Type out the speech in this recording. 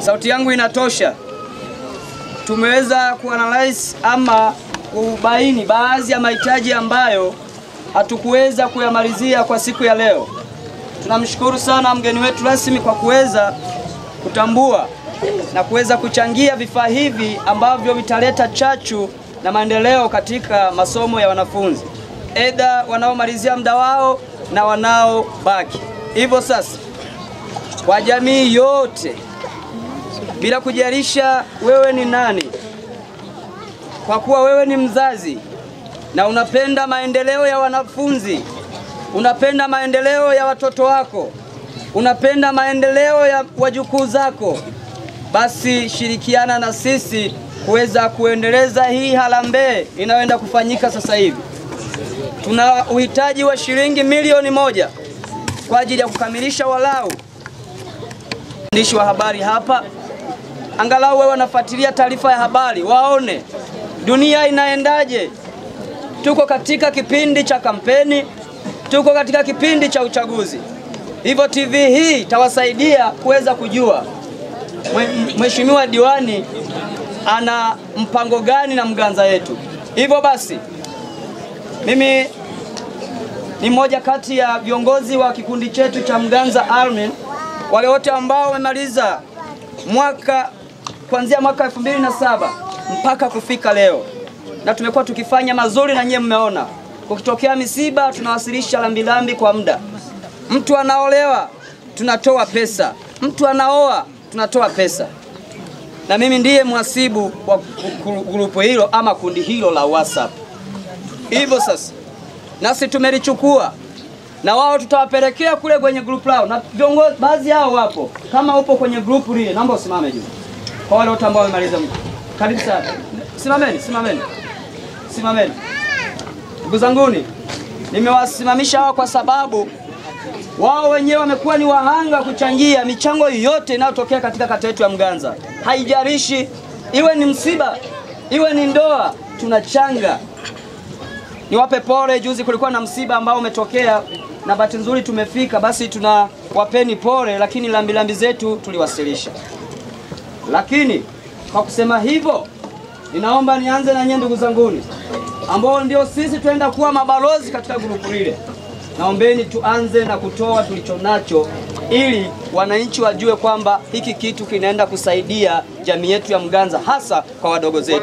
sauti yangu inatosha. Tumeweza kuanalyze ama kubaini baadhi ya mahitaji ambayo hatukuweza kuyamalizia kwa siku ya leo. Tunamshukuru sana mgeni wetu rasmi kwa kuweza kutambua na kuweza kuchangia vifaa hivi ambavyo vitaleta chachu na maendeleo katika masomo ya wanafunzi, aidha wanaomalizia muda wao na wanaobaki. Hivyo sasa, kwa jamii yote bila kujalisha wewe ni nani, kwa kuwa wewe ni mzazi na unapenda maendeleo ya wanafunzi, unapenda maendeleo ya watoto wako, unapenda maendeleo ya wajukuu zako, basi shirikiana na sisi kuweza kuendeleza hii harambee inayoenda kufanyika sasa hivi. Tuna uhitaji wa shilingi milioni 1 kwa ajili ya kukamilisha walau waandishi wa habari hapa, angalau wewe wanafuatilia taarifa ya habari, waone dunia inaendaje. Tuko katika kipindi cha kampeni, tuko katika kipindi cha uchaguzi. Hivyo TV hii itawasaidia kuweza kujua Mheshimiwa diwani ana mpango gani na Mganza yetu. Hivyo basi, mimi ni mmoja kati ya viongozi wa kikundi chetu cha Mganza Army, wale wote ambao wamemaliza kuanzia mwaka 2007 mpaka kufika leo, na tumekuwa tukifanya mazuri na nyie mmeona. Kukitokea misiba tunawasilisha lambilambi kwa muda. Mtu anaolewa tunatoa pesa, mtu anaoa tunatoa pesa, na mimi ndiye mhasibu wa grupu hilo ama kundi hilo la WhatsApp. Hivyo sasa nasi tumelichukua na wao tutawapelekea kule kwenye grupu lao, na viongozi baadhi yao wapo. Kama upo kwenye grupu lile, naomba usimame juu. Kwa wale wote ambao wamemaliza, karibu sana. Simameni. Ndugu zanguni, nimewasimamisha hao kwa sababu wao wenyewe wamekuwa ni wahanga kuchangia michango yote inayotokea katika kata yetu ya Mganza. Haijalishi iwe ni msiba, iwe ni ndoa, tunachanga. Niwape pole, juzi kulikuwa na msiba ambao umetokea na bahati nzuri tumefika, basi tunawapeni pole, lakini lambilambi zetu tuliwasilisha. Lakini kwa kusema hivyo, ninaomba nianze na nyinyi ndugu zanguni, ambao ndio sisi tuenda kuwa mabalozi katika grupu lile. Naombeni tuanze na kutoa tulichonacho ili wananchi wajue kwamba hiki kitu kinaenda kusaidia jamii yetu ya Mganza, hasa kwa wadogo zetu.